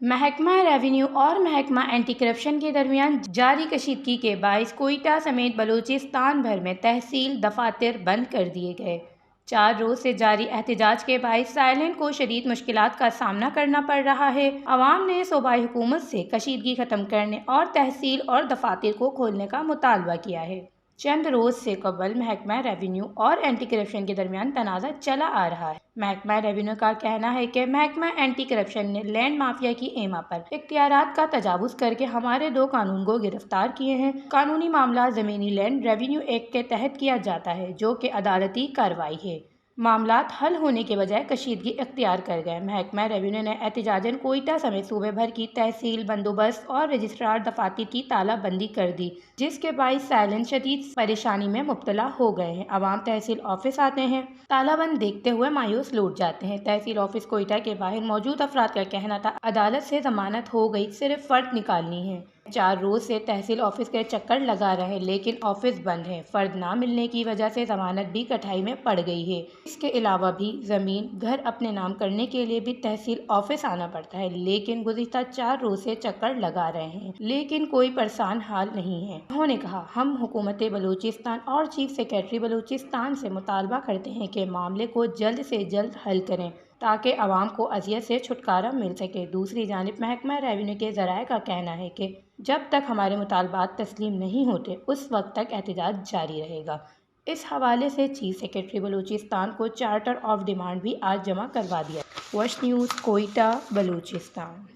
محکمہ ریونیو اور محکمہ اینٹی کرپشن کے درمیان جاری کشیدگی کے باعث کوئٹہ سمیت بلوچستان بھر میں تحصیل دفاتر بند کر دیے گئے۔ 4 روز سے جاری احتجاج کے باعث سائلین کو شدید مشکلات کا سامنا کرنا پڑ رہا ہے۔ عوام نے صوبائی حکومت سے کشیدگی ختم کرنے اور تحصیل اور دفاتر کو کھولنے کا مطالبہ کیا ہے۔ چند روز سے قبل محکمہ ریونیو اور اینٹی کرپشن کے درمیان تنازع چلا آ رہا ہے۔ محکمہ ریونیو کا کہنا ہے کہ محکمہ اینٹی کرپشن نے لینڈ مافیا کی ایما پر اختیارات کا تجاوز کرکے ہمارے 2 کارکنوں کو گرفتار کیے ہیں۔ قانونی معاملہ زمینی لینڈ ریونیو ایکٹ کے تحت کیا جاتا ہے، جو کہ عدالتی کارروائی ہے۔ معاملات حل ہونے کے بجائے کشیدگی اختیار کر گئے۔ محکمہ ریونیو نے احتجاجاً کوئٹہ سمیت صوبے بھر کی تحصیل بندوبست اور رجسٹرار دفاتر کی تالہ بندی کر دی، جس کے باعث سائلین شدید پریشانی میں مبتلا ہو گئے ہیں۔ عوام تحصیل آفس آتے ہیں، تالہ بند دیکھتے ہوئے مایوس لوٹ جاتے ہیں۔ تحصیل آفس کوئٹہ کے باہر موجود افراد کا کہنا تھا، عدالت سے ضمانت ہو گئی، صرف فرد نکالنی ہے۔ 4 روز سے تحصیل آفس کے چکر لگا رہے لیکن آفس بند ہے۔ فرد نہ ملنے کی وجہ سے ضمانت بھی کٹھائی میں پڑ گئی ہے۔ اس کے علاوہ بھی زمین گھر اپنے نام کرنے کے لیے بھی تحصیل آفس آنا پڑتا ہے، لیکن گزشتہ 4 روز سے چکر لگا رہے ہیں لیکن کوئی پرسان حال نہیں ہے۔ انہوں نے کہا، ہم حکومت بلوچستان اور چیف سیکریٹری بلوچستان سے مطالبہ کرتے ہیں کہ معاملے کو جلد سے جلد حل کریں تاکہ عوام کو اذیت سے چھٹکارا مل سکے۔ دوسری جانب محکمہ ریونیو کے ذرائع کا کہنا ہے کہ جب تک ہمارے مطالبات تسلیم نہیں ہوتے اس وقت تک احتجاج جاری رہے گا۔ اس حوالے سے چیف سیکریٹری بلوچستان کو چارٹر آف ڈیمانڈ بھی آج جمع کروا دیا۔ وش نیوز، کوئٹہ، بلوچستان۔